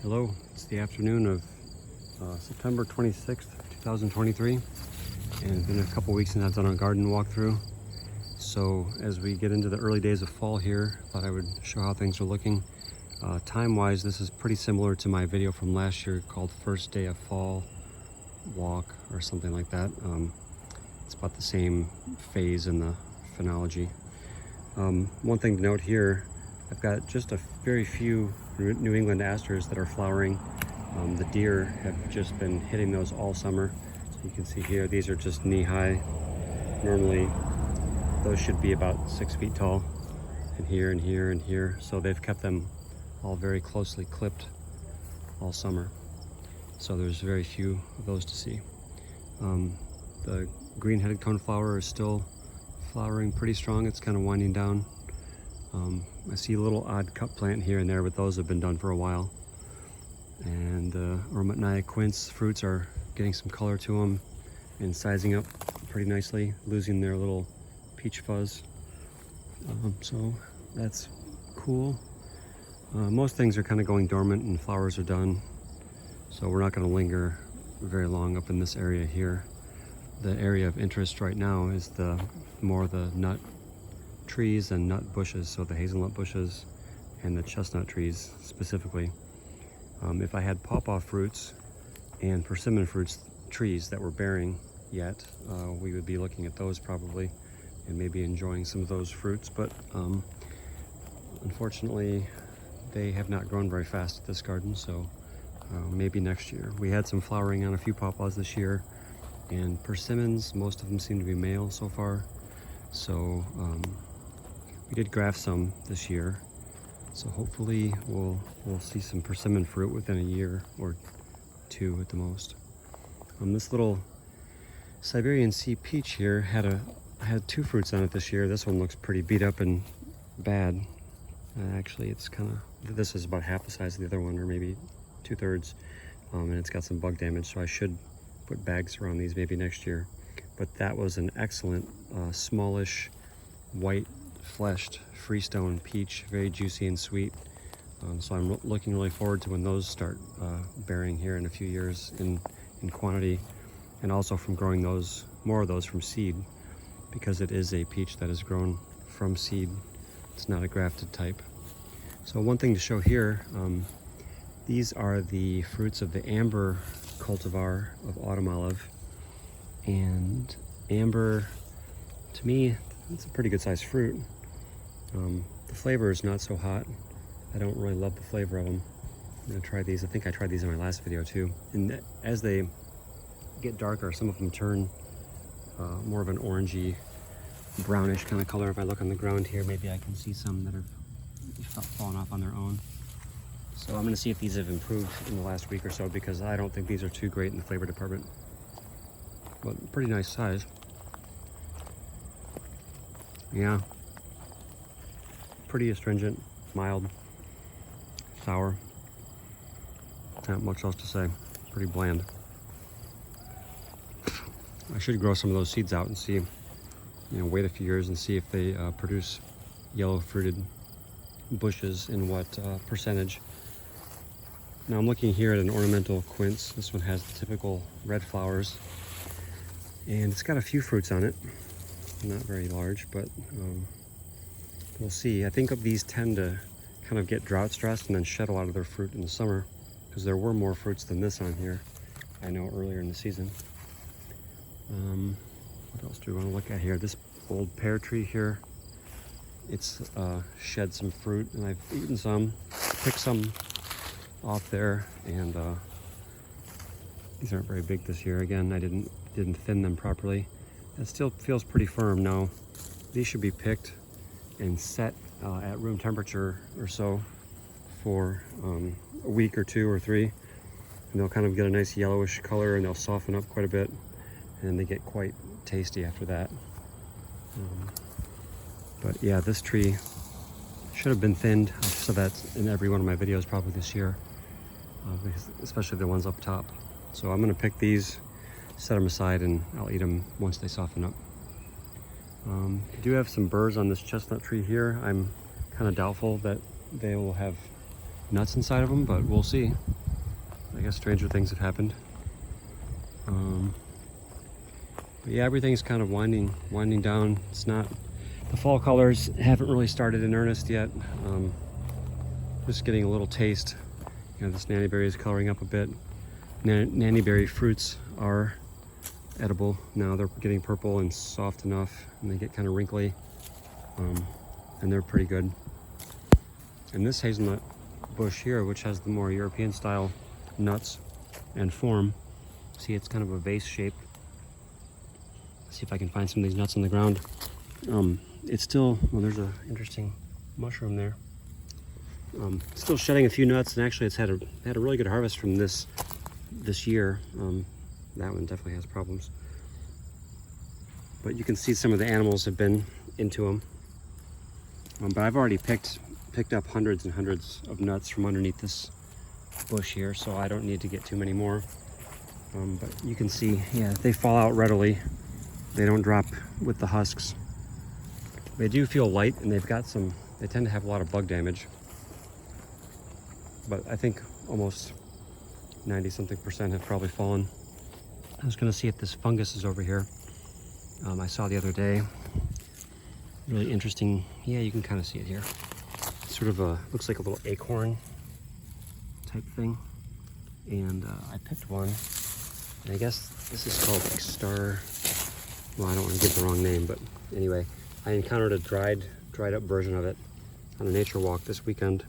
Hello, it's the afternoon of September 26th, 2023, and it's been a couple weeks since I've done a garden walkthrough. So as we get into the early days of fall here, I thought I would show how things are looking. Time-wise, this is pretty similar to my video from last year called First Day of Fall Walk or something like that. It's about the same phase in the phenology. One thing to note here, I've got just a very few New England asters that are flowering. The deer have just been hitting those all summer. So you can see here, these are just knee-high. Normally, those should be about 6 feet tall, and here and here and here. So they've kept them all very closely clipped all summer. So there's very few of those to see. The green-headed coneflower is still flowering pretty strong. It's kind of winding down. I see a little odd cup plant here and there, but those have been done for a while. And Ormatnia quince fruits are getting some color to them and sizing up pretty nicely, losing their little peach fuzz. So that's cool. Most things are kind of going dormant and flowers are done. So we're not going to linger very long up in this area here. The area of interest right now is more the nut trees and nut bushes, so the hazelnut bushes and the chestnut trees specifically. If I had pawpaw fruits and persimmon fruits trees that were bearing yet, we would be looking at those probably and maybe enjoying some of those fruits, but unfortunately they have not grown very fast at this garden, so maybe next year. We had some flowering on a few pawpaws this year, and persimmons, most of them seem to be male so far, so we did graft some this year, so hopefully we'll see some persimmon fruit within a year or two at the most. This little Siberian sea peach here had two fruits on it this year. This one looks pretty beat up and bad. Actually, it's this is about half the size of the other one, or maybe 2/3, and it's got some bug damage, so I should put bags around these maybe next year. But that was an excellent smallish white fleshed freestone peach, very juicy and sweet. So I'm looking really forward to when those start bearing here in a few years in quantity, and also from growing more of those from seed, because it is a peach that is grown from seed. It's not a grafted type. So one thing to show here, these are the fruits of the amber cultivar of autumn olive, and amber, to me, it's a pretty good sized fruit. The flavor is not so hot. I don't really love the flavor of them. I'm gonna try these. I think I tried these in my last video too. And as they get darker, some of them turn more of an orangey, brownish kind of color. If I look on the ground here, maybe I can see some that have fallen off on their own. So I'm gonna see if these have improved in the last week or so, because I don't think these are too great in the flavor department. But pretty nice size. Yeah. Pretty astringent, mild, sour. Not much else to say. Pretty bland. I should grow some of those seeds out and see, wait a few years and see if they produce yellow fruited bushes in what percentage. Now I'm looking here at an ornamental quince. This one has the typical red flowers, and it's got a few fruits on it. Not very large, but we'll see. I think these tend to kind of get drought stressed and then shed a lot of their fruit in the summer, because there were more fruits than this on here, I know, earlier in the season. What else do we want to look at here? This old pear tree here, it's shed some fruit, and I've eaten some, picked some off there, and these aren't very big this year. Again, I didn't thin them properly. It still feels pretty firm. Now these should be picked and set at room temperature or so for a week or 2 or 3, and they'll kind of get a nice yellowish color, and they'll soften up quite a bit, and they get quite tasty after that. But yeah, this tree should have been thinned. I've said that in every one of my videos probably this year, especially the ones up top. So I'm gonna pick these, set them aside, and I'll eat them once they soften up. I do have some burrs on this chestnut tree here. I'm kind of doubtful that they will have nuts inside of them, but we'll see. I guess stranger things have happened. But yeah, everything's kind of winding down. It's not, the fall colors haven't really started in earnest yet. Just getting a little taste. You know, this nannyberry is coloring up a bit. Nannyberry fruits are edible now. They're getting purple and soft enough, and they get kind of wrinkly, and they're pretty good. And this hazelnut bush here, which has the more European style nuts and form, see, it's kind of a vase shape. See if I can find some of these nuts on the ground. It's still, well, there's an interesting mushroom there. Still shedding a few nuts, and actually it's had a really good harvest from this year. That one definitely has problems. But you can see some of the animals have been into them. But I've already picked up hundreds and hundreds of nuts from underneath this bush here, so I don't need to get too many more. But you can see, yeah, they fall out readily. They don't drop with the husks. They do feel light, and they tend to have a lot of bug damage. But I think almost 90-something% have probably fallen. I was gonna see if this fungus is over here. I saw the other day, really interesting. Yeah, you can kind of see it here. Sort of looks like a little acorn type thing. And I picked one, and I guess this is called like star, well, I don't want to give the wrong name, but anyway, I encountered a dried up version of it on a nature walk this weekend,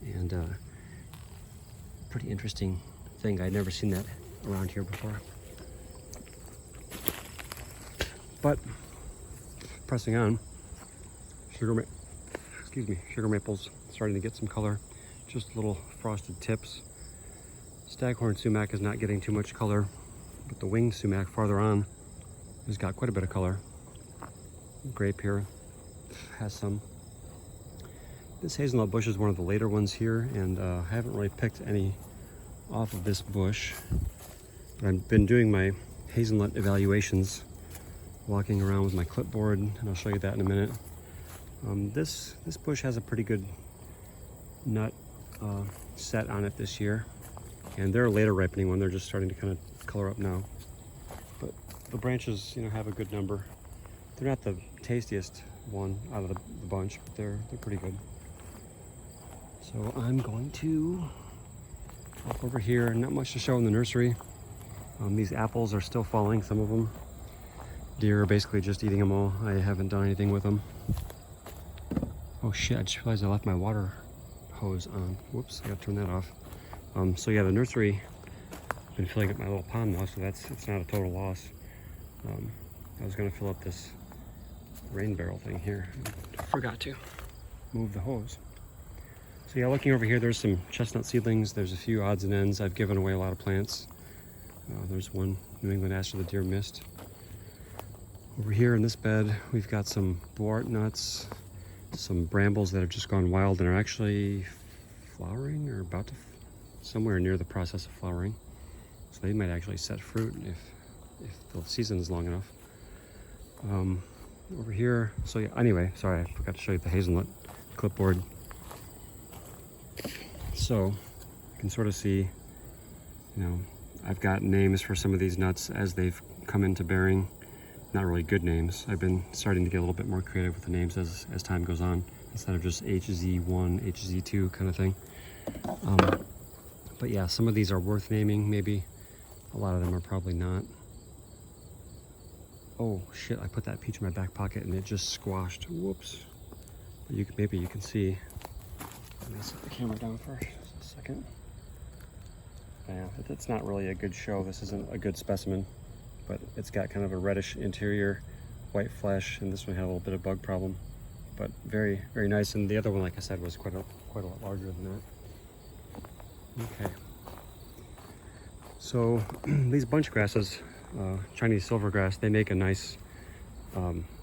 and pretty interesting thing. I'd never seen that around here before. But pressing on, sugar maples starting to get some color, just little frosted tips. Staghorn sumac is not getting too much color, but the winged sumac farther on has got quite a bit of color. Grape here has some. This hazelnut bush is one of the later ones here, and I haven't really picked any off of this bush. But I've been doing my hazelnut evaluations, walking around with my clipboard, and I'll show you that in a minute. This bush has a pretty good nut set on it this year, and they're a later ripening one. They're just starting to kind of color up now. But the branches, you know, have a good number. They're not the tastiest one out of the bunch, but they're pretty good. So I'm going to walk over here. Not much to show in the nursery. These apples are still falling, some of them. Deer are basically just eating them all. I haven't done anything with them. Oh shit, I just realized I left my water hose on. Whoops, I gotta turn that off. So yeah, the nursery, I've been filling up my little pond now, so it's not a total loss. I was gonna fill up this rain barrel thing here. I forgot to move the hose. So yeah, looking over here, there's some chestnut seedlings. There's a few odds and ends. I've given away a lot of plants. There's one New England ash of the deer mist. Over here in this bed, we've got some boart nuts, some brambles that have just gone wild and are actually flowering or about to, somewhere near the process of flowering. So they might actually set fruit if the season is long enough. Over here, so yeah, anyway, sorry, I forgot to show you the hazelnut clipboard. So you can sort of see, you know, I've got names for some of these nuts as they've come into bearing. Not really good names. I've been starting to get a little bit more creative with the names as time goes on, instead of just HZ1, HZ2 kind of thing. But yeah, some of these are worth naming, maybe. A lot of them are probably not. Oh shit, I put that peach in my back pocket and it just squashed. Whoops. But maybe you can see. Let me set the camera down first, just a second. Yeah, it's not really a good show. This isn't a good specimen, but it's got kind of a reddish interior, white flesh, and this one had a little bit of bug problem. But very, very nice. And the other one, like I said, was quite a lot larger than that. Okay. So these bunch grasses, Chinese silvergrass, they make a nice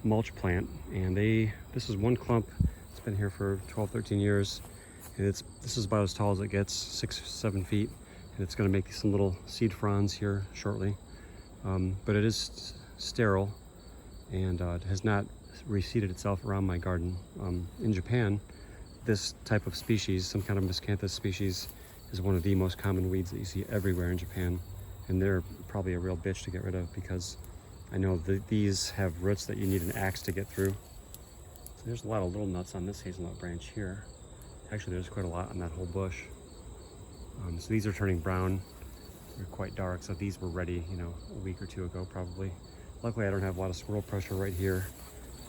mulch plant, and this is one clump. It's been here for 12, 13 years, and this is about as tall as it gets, 6-7 feet, and it's going to make some little seed fronds here shortly. But it is sterile, and it has not reseeded itself around my garden. In Japan, this type of species, some kind of miscanthus species, is one of the most common weeds that you see everywhere in Japan. And they're probably a real bitch to get rid of because I know that these have roots that you need an axe to get through. So there's a lot of little nuts on this hazelnut branch here. Actually, there's quite a lot on that whole bush. So these are turning brown. They're quite dark, so these were ready, you know, a week or two ago probably. Luckily, I don't have a lot of squirrel pressure right here.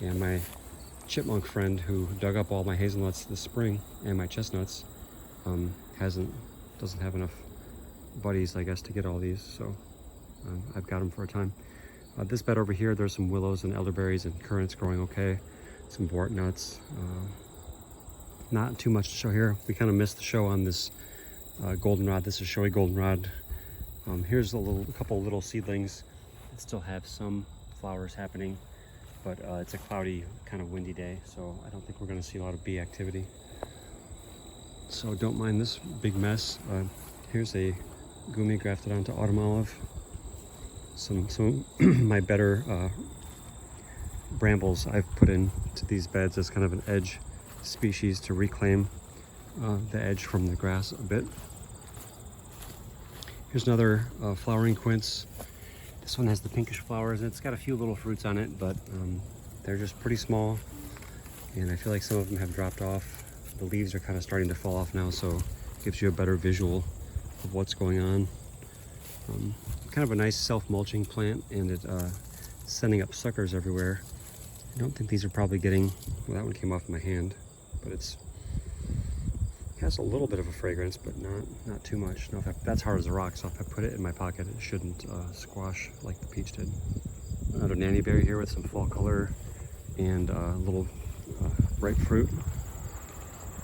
And my chipmunk friend who dug up all my hazelnuts this spring and my chestnuts doesn't have enough buddies, I guess, to get all these. So I've got them for a time. This bed over here, there's some willows and elderberries and currants growing okay. Some wart nuts. Not too much to show here. We kind of missed the show on this goldenrod. This is showy goldenrod. Here's a couple little seedlings that still have some flowers happening, but it's a cloudy, kind of windy day, so I don't think we're going to see a lot of bee activity. So don't mind this big mess. Here's a gumi grafted onto autumn olive. Some of my better brambles I've put into these beds as kind of an edge species to reclaim the edge from the grass a bit. Here's another flowering quince. This one has the pinkish flowers. It's got a few little fruits on it, but they're just pretty small. And I feel like some of them have dropped off. The leaves are kind of starting to fall off now, so it gives you a better visual of what's going on. Kind of a nice self-mulching plant, and it's sending up suckers everywhere. I don't think these are probably getting, well, that one came off my hand, but it has a little bit of a fragrance, but not too much. Now, that's hard as a rock, so if I put it in my pocket, it shouldn't squash like the peach did. Another nanny berry here with some fall color and a little ripe fruit.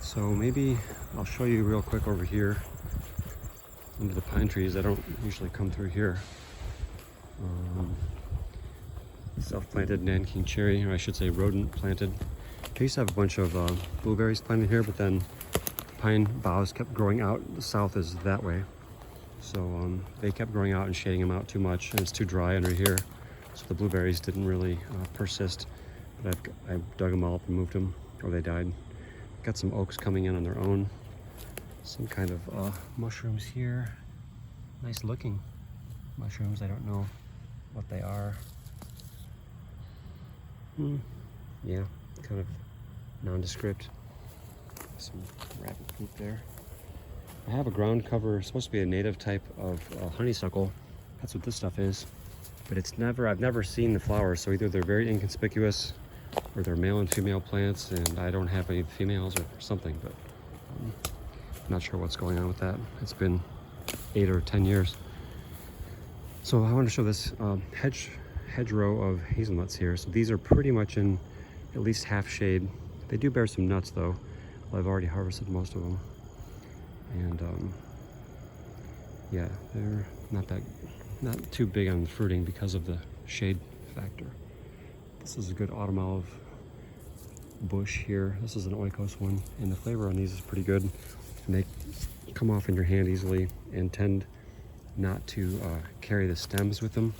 So maybe I'll show you real quick over here under the pine trees. I don't usually come through here. Self-planted Nanking cherry, or I should say rodent planted. I used to have a bunch of blueberries planted here, but then pine boughs kept growing out. The south is that way, so they kept growing out and shading them out too much, and it's too dry under here, so the blueberries didn't really persist. But I dug them all up and moved them, or they died. Got some oaks coming in on their own. Some kind of mushrooms here. Nice looking mushrooms. I don't know what they are. Yeah, kind of nondescript. Some rabbit poop there. I have a ground cover, supposed to be a native type of honeysuckle. That's what this stuff is. But I've never seen the flowers, so either they're very inconspicuous or they're male and female plants, and I don't have any females or something, but I'm not sure what's going on with that. It's been 8 or 10 years. So I want to show this hedgerow of hazelnuts here. So these are pretty much in at least half shade. They do bear some nuts though. Well, I've already harvested most of them. And yeah, they're not too big on fruiting because of the shade factor. This is a good autumn olive bush here. This is an oikos one, and the flavor on these is pretty good. And they come off in your hand easily and tend not to carry the stems with them,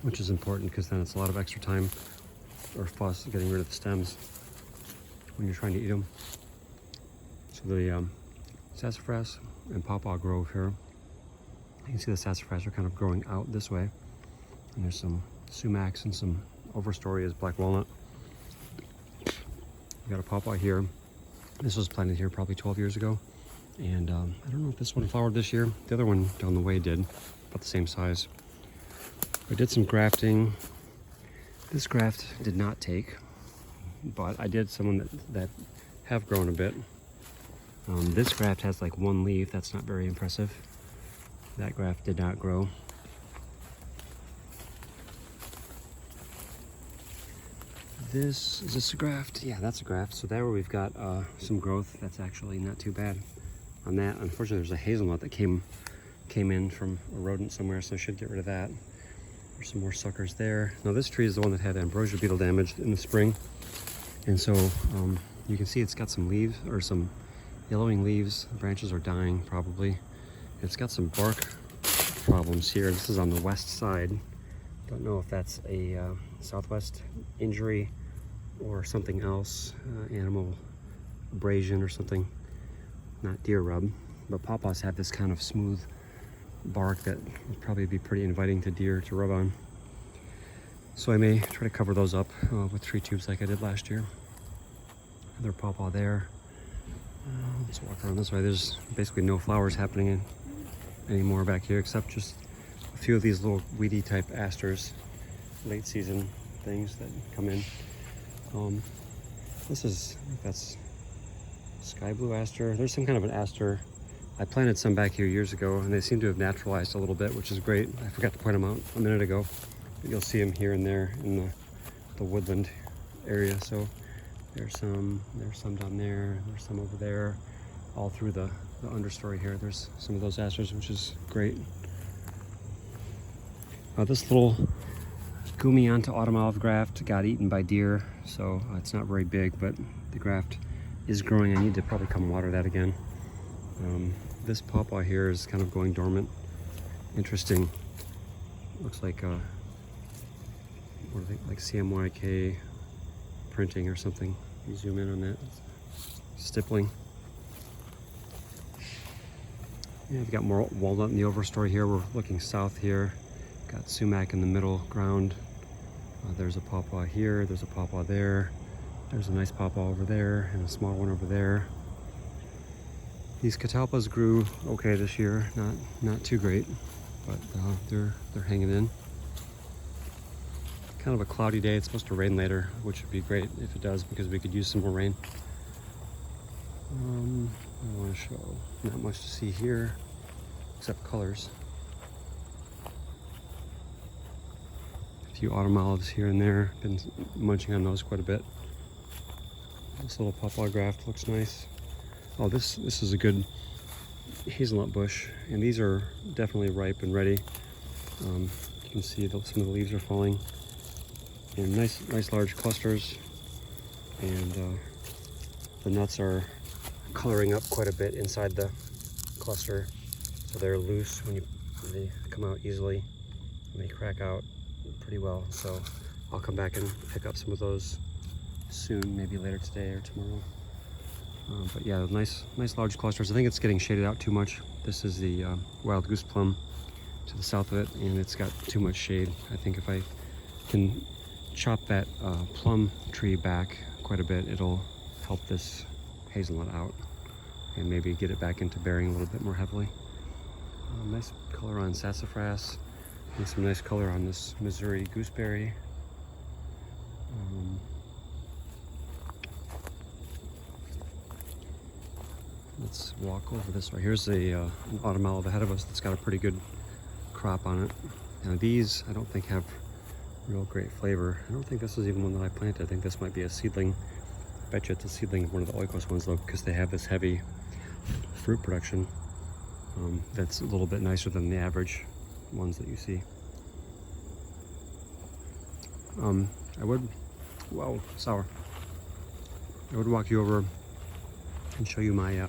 which is important because then it's a lot of extra time or fuss getting rid of the stems when you're trying to eat them. So the sassafras and pawpaw grove here. You can see the sassafras are kind of growing out this way, and there's some sumacs and some overstory is black walnut. We got a pawpaw here. This was planted here probably 12 years ago, and I don't know if this one flowered this year. The other one down the way did, about the same size. I did some grafting. This graft did not take, but I did some that have grown a bit. This graft has like one leaf. That's not very impressive. That graft did not grow. Is this a graft? Yeah, that's a graft. So there we've got some growth. That's actually not too bad on that. Unfortunately, there's a hazelnut that came in from a rodent somewhere, so I should get rid of that. There's some more suckers there. Now this tree is the one that had ambrosia beetle damage in the spring, and so you can see it's got some leaves, or some yellowing leaves. The branches are dying probably. It's got some bark problems here. This is on the west side. Don't know if that's a southwest injury or something else, animal abrasion or something. Not deer rub, but pawpaws have this kind of smooth bark that would probably be pretty inviting to deer to rub on. So I may try to cover those up with tree tubes like I did last year. Another pawpaw there. Let's walk around this way. There's basically no flowers happening anymore back here, except just a few of these little weedy type asters, late season things that come in. This is, I think that's sky blue aster. There's some kind of an aster. I planted some back here years ago, and they seem to have naturalized a little bit, which is great. I forgot to point them out a minute ago, but you'll see them here and there in the woodland area. So there's some down there, there's some over there, all through the understory here. There's some of those asters, which is great. This little Gumianta autumn olive graft got eaten by deer, so it's not very big, but the graft is growing. I need to probably come water that again. This pawpaw here is kind of going dormant. Interesting. Looks like what are they, like CMYK printing or something. You zoom in on that. Stippling. Yeah, we've got more walnut in the overstory here. We're looking south here. Got sumac in the middle ground. There's a pawpaw here. There's a pawpaw there. There's a nice pawpaw over there and a small one over there. These catalpas grew okay this year, not too great, but they're hanging in. Kind of a cloudy day. It's supposed to rain later, which would be great if it does, because we could use some more rain. I want to show not much to see here except colors. A few autumn olives here and there. Been munching on those quite a bit. This little pawpaw graft looks nice. Oh, this is a good hazelnut bush, and these are definitely ripe and ready. You can see some of the leaves are falling, and nice large clusters, and the nuts are coloring up quite a bit inside the cluster, so they're loose when they come out easily, and they crack out pretty well. So I'll come back and pick up some of those soon, maybe later today or tomorrow. But yeah, nice large clusters. I think it's getting shaded out too much. This is the wild goose plum to the south of it, and it's got too much shade. I think if I can chop that plum tree back quite a bit, it'll help this hazelnut out and maybe get it back into bearing a little bit more heavily. Nice color on sassafras, and some nice color on this Missouri gooseberry. Let's walk over this way. Here's an autumn olive ahead of us that's got a pretty good crop on it. Now these I don't think have real great flavor. I don't think this is even one that I planted. I think this might be a seedling. I bet you it's a seedling of one of the oikos ones though, because they have this heavy fruit production that's a little bit nicer than the average ones that you see. Sour. I would walk you over and show you my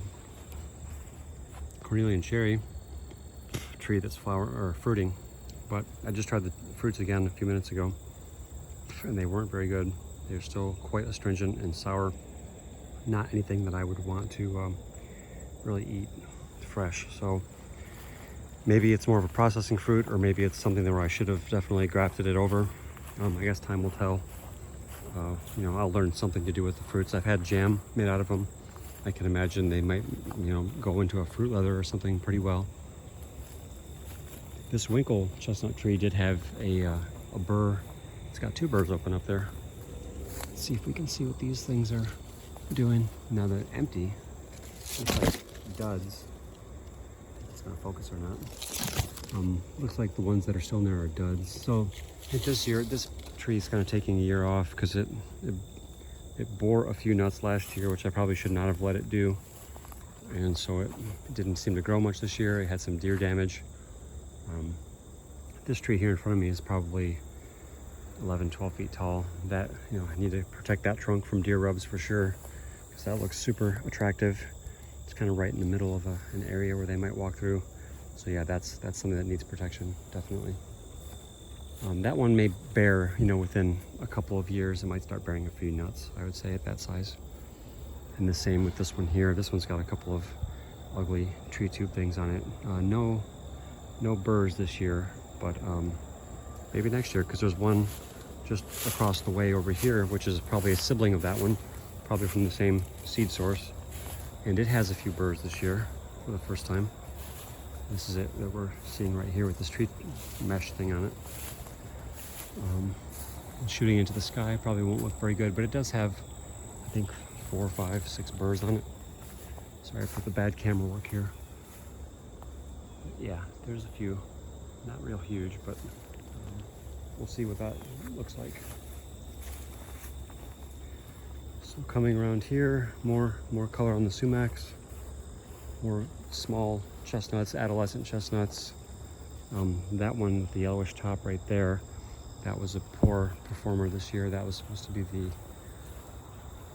Cornelian cherry tree that's fruiting, but I just tried the fruits again a few minutes ago, and they weren't very good. They're still quite astringent and sour. Not anything that I would want to really eat fresh. So maybe it's more of a processing fruit, or maybe it's something where I should have definitely grafted it over. I guess time will tell. I'll learn something to do with the fruits. I've had jam made out of them. I can imagine they might, go into a fruit leather or something pretty well. This Winkle chestnut tree did have a burr. It's got two burrs open up there. Let's see if we can see what these things are doing. Now they're empty. Looks like duds. If it's gonna focus or not. Looks like the ones that are still in there are duds. So this tree is kind of taking a year off because it bore a few nuts last year, which I probably should not have let it do. And so it didn't seem to grow much this year. It had some deer damage. This tree here in front of me is probably 11, 12 feet tall. That, I need to protect that trunk from deer rubs for sure, because that looks super attractive. It's kind of right in the middle of an area where they might walk through. So yeah, that's something that needs protection, definitely. That one may bear, within a couple of years, it might start bearing a few nuts, I would say, at that size. And the same with this one here. This one's got a couple of ugly tree tube things on it. No burrs this year, but maybe next year, because there's one just across the way over here, which is probably a sibling of that one, probably from the same seed source. And it has a few burrs this year for the first time. This is it that we're seeing right here with this tree mesh thing on it. Shooting into the sky probably won't look very good, but it does have, I think, 4, 5, 6 burrs on it. Sorry for the bad camera work here. But yeah, there's a few. Not real huge, but we'll see what that looks like. So coming around here, more color on the sumacs, more small chestnuts, adolescent chestnuts. That one with the yellowish top right there, that was a poor performer this year. That was supposed to be the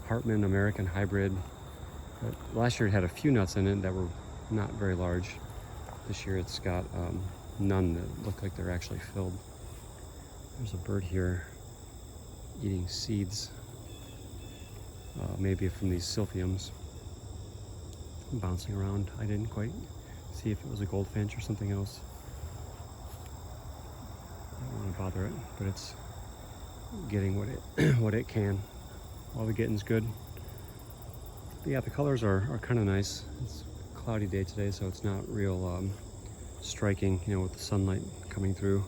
Hartman American hybrid. But last year it had a few nuts in it that were not very large. This year it's got none that look like they're actually filled. There's a bird here eating seeds, maybe from these silphiums, bouncing around. I didn't quite see if it was a goldfinch or something else. I don't want to bother it, but it's getting what it can. All the getting's good. But yeah, the colors are kind of nice. It's a cloudy day today, so it's not real striking, you know, with the sunlight coming through.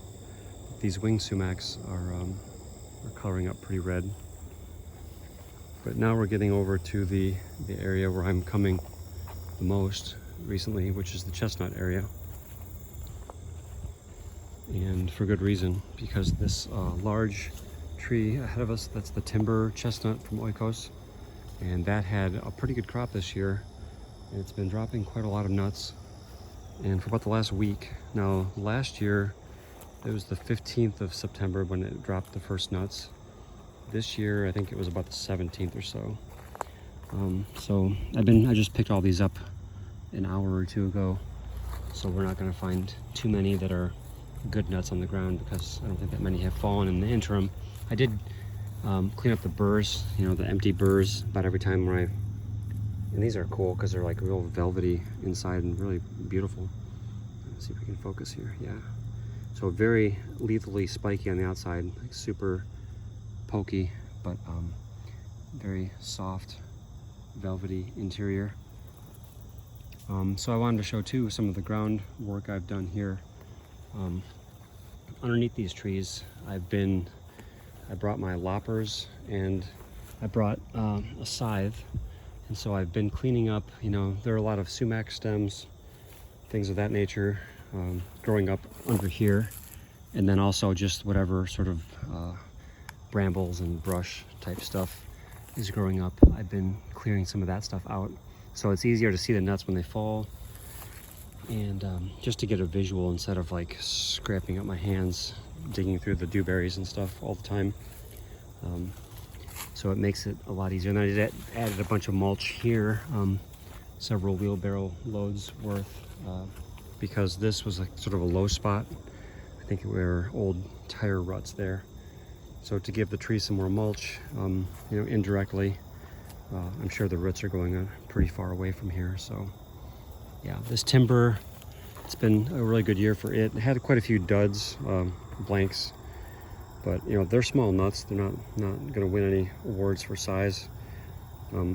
These wing sumacs are coloring up pretty red. But now we're getting over to the area where I'm coming the most recently, which is the chestnut area. And for good reason, because this large tree ahead of us, that's the timber chestnut from Oikos, and that had a pretty good crop this year, and it's been dropping quite a lot of nuts, and for about the last week. Now last year it was the 15th of September when it dropped the first nuts. This year I think it was about the 17th or so. So I just picked all these up an hour or two ago, so we're not going to find too many that are good nuts on the ground, because I don't think that many have fallen in the interim. I did clean up the burrs, you know, the empty burrs about every time and these are cool because they're like real velvety inside and really beautiful. Let's see if we can focus here. Yeah, so very lethally spiky on the outside, like super pokey, but very soft, velvety interior. So I wanted to show too some of the ground work I've done here. Underneath these trees, I brought my loppers and I brought a scythe, and so I've been cleaning up, you know, there are a lot of sumac stems, things of that nature, growing up under here, and then also just whatever sort of brambles and brush type stuff is growing up. I've been clearing some of that stuff out, so it's easier to see the nuts when they fall, and just to get a visual instead of like scraping up my hands digging through the dewberries and stuff all the time. So it makes it a lot easier. And I added a bunch of mulch here, several wheelbarrow loads worth, because this was like sort of a low spot. I think there were old tire ruts there. So to give the tree some more mulch, you know, indirectly, I'm sure the roots are going pretty far away from here. So yeah, this timber, it's been a really good year for it. It had quite a few duds, blanks, but you know, they're small nuts. They're not going to win any awards for size.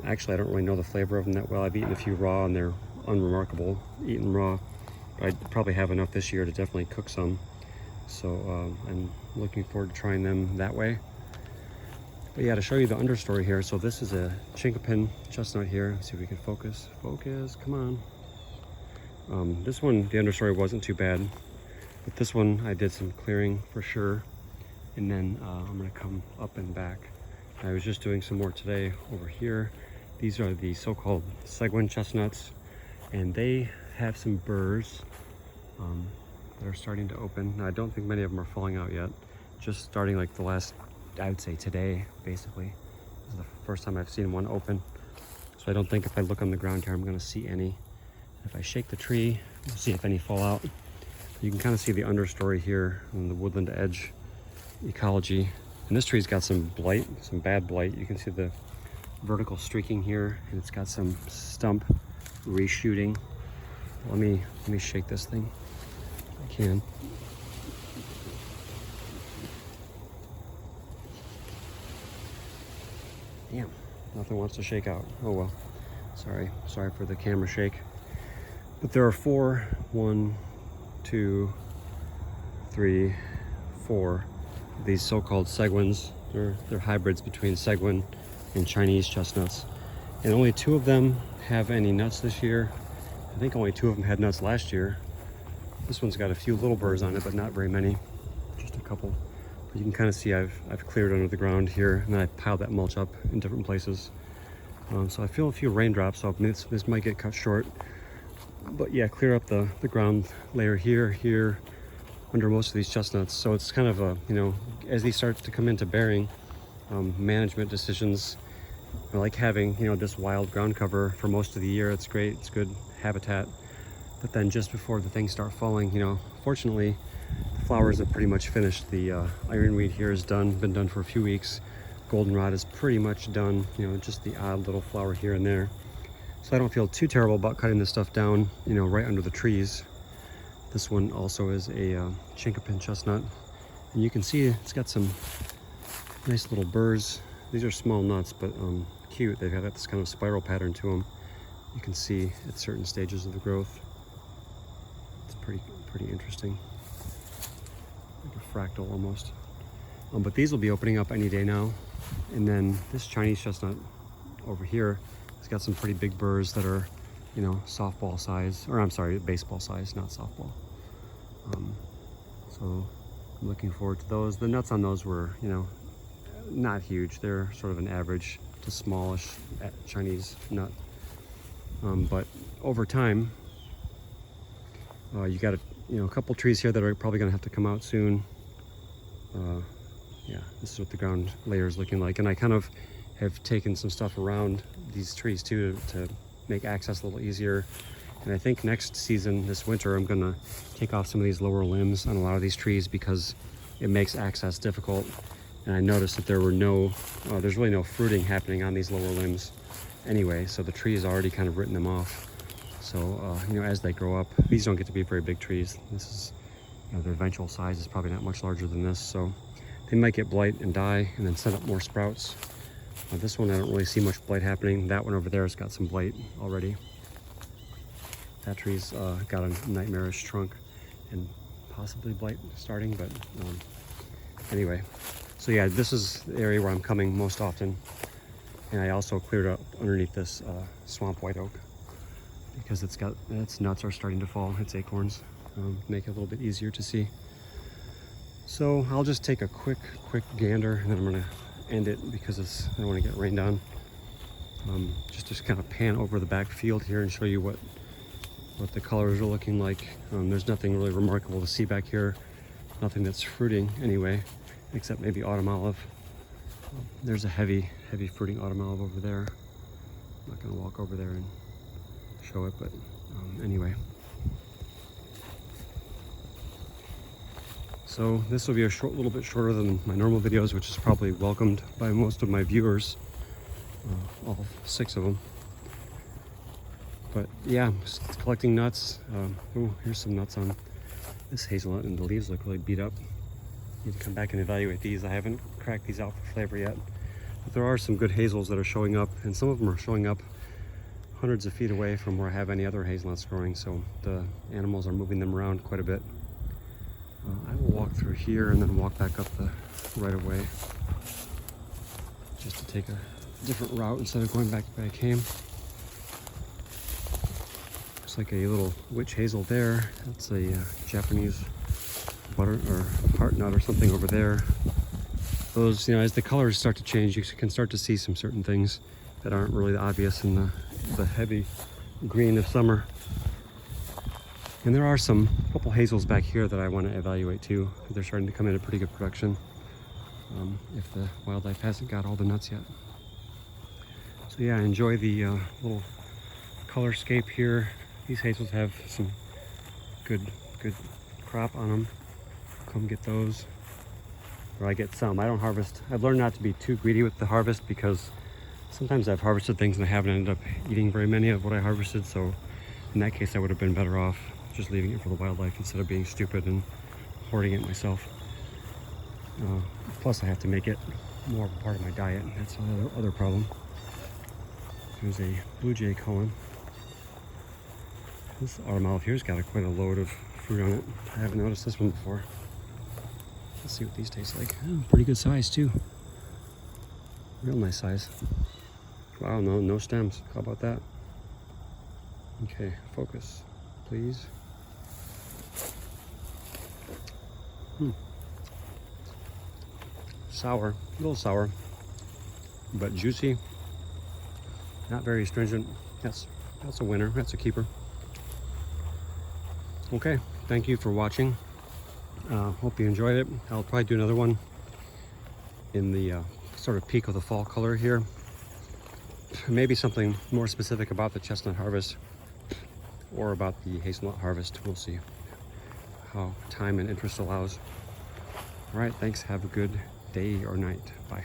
Actually, I don't really know the flavor of them that well. I've eaten a few raw and they're unremarkable eaten raw. But I probably have enough this year to definitely cook some. So I'm looking forward to trying them that way. But yeah, to show you the understory here. So this is a chinkapin chestnut here. Let's see if we can focus. Focus, come on. This one, the understory wasn't too bad. But this one, I did some clearing for sure. And then I'm gonna come up and back. I was just doing some more today over here. These are the so-called Seguin chestnuts, and they have some burrs that are starting to open. Now, I don't think many of them are falling out yet. Just starting like the last, I would say today, basically. This is the first time I've seen one open. So I don't think if I look on the ground here, I'm gonna see any. If I shake the tree, we'll see if any fall out. You can kind of see the understory here on the woodland edge ecology. And this tree's got some blight, some bad blight. You can see the vertical streaking here, and it's got some stump reshooting. Let me shake this thing. I can. Damn, nothing wants to shake out. Oh well. Sorry for the camera shake. But there are 4, 1, 2, 3, 4 of these so-called Seguins. They're hybrids between Seguin and Chinese chestnuts. And only 2 of them have any nuts this year. I think only 2 of them had nuts last year. This one's got a few little burrs on it, but not very many. Just a couple. But you can kind of see I've cleared under the ground here, and then I piled that mulch up in different places. So I feel a few raindrops, so this might get cut short. But yeah, clear up the ground layer here, under most of these chestnuts. So it's kind of a, as these start to come into bearing, management decisions. I like having, this wild ground cover for most of the year. It's great, it's good habitat. But then just before the things start falling, fortunately, the flowers have pretty much finished. The ironweed here is done, been done for a few weeks. Goldenrod is pretty much done, just the odd little flower here and there. So I don't feel too terrible about cutting this stuff down, right under the trees. This one also is a chinkapin chestnut. And you can see it's got some nice little burrs. These are small nuts, but cute. They've got this kind of spiral pattern to them. You can see at certain stages of the growth. It's pretty interesting. Like a fractal almost. But these will be opening up any day now. And then this Chinese chestnut over here has got some pretty big burrs that are, softball size, or I'm sorry, baseball size, not softball. So I'm looking forward to those. The nuts on those were, not huge. They're sort of an average to smallish Chinese nut. But over time, you got a couple trees here that are probably going to have to come out soon. Yeah, this is what the ground layer is looking like. And I kind of have taken some stuff around these trees too to make access a little easier. And I think next season, this winter, I'm gonna take off some of these lower limbs on a lot of these trees because it makes access difficult. And I noticed that there were there's really no fruiting happening on these lower limbs anyway. So the tree has already kind of written them off. So, as they grow up, these don't get to be very big trees. This is, their eventual size is probably not much larger than this. So they might get blight and die and then set up more sprouts. This one, I don't really see much blight happening. That one over there has got some blight already. That tree's got a nightmarish trunk and possibly blight starting, but anyway. So yeah, this is the area where I'm coming most often. And I also cleared up underneath this swamp white oak because its nuts are starting to fall, its acorns, make it a little bit easier to see. So I'll just take a quick gander, and then I'm gonna end it because I don't want to get rained on. Just kind of pan over the back field here and show you what the colors are looking like. There's nothing really remarkable to see back here. Nothing that's fruiting anyway, except maybe autumn olive. There's a heavy fruiting autumn olive over there. I'm not gonna walk over there and show it, but anyway. So this will be a little bit shorter than my normal videos, which is probably welcomed by most of my viewers, all 6 of them. But yeah, just collecting nuts. Oh, here's some nuts on this hazelnut, and the leaves look really beat up. Need to come back and evaluate these. I haven't cracked these out for flavor yet, but there are some good hazels that are showing up, and some of them are showing up hundreds of feet away from where I have any other hazelnuts growing, so the animals are moving them around quite a bit. I will walk through here and then walk back up the right of way just to take a different route instead of going back the way I came. Looks like a little witch hazel there. That's a Japanese butter or heart nut or something over there. Those, as the colors start to change, you can start to see some certain things that aren't really obvious in the heavy green of summer. And there are a couple hazels back here that I want to evaluate too. They're starting to come in at pretty good production, if the wildlife hasn't got all the nuts yet. So yeah, enjoy the little colorscape here. These hazels have some good crop on them. Come get those, or I get some. I don't harvest. I've learned not to be too greedy with the harvest because Sometimes I've harvested things and I haven't ended up eating very many of what I harvested, so in that case I would have been better off just leaving it for the wildlife instead of being stupid and hoarding it myself. Plus I have to make it more of a part of my diet. That's another other problem. There's a blue jay calling. This autumn olive here's got quite a load of fruit on it. I haven't noticed this one before. Let's see what these taste like. Oh, pretty good size too. Real nice size. Wow, no stems. How about that? Okay, focus, please. Sour, a little sour, but juicy. Not very astringent. That's a winner. That's a keeper. Okay, thank you for watching. Hope you enjoyed it. I'll probably do another one in the sort of peak of the fall color here. Maybe something more specific about the chestnut harvest or about the hazelnut harvest. We'll see how time and interest allows. All right, thanks. Have a good day or night. Bye.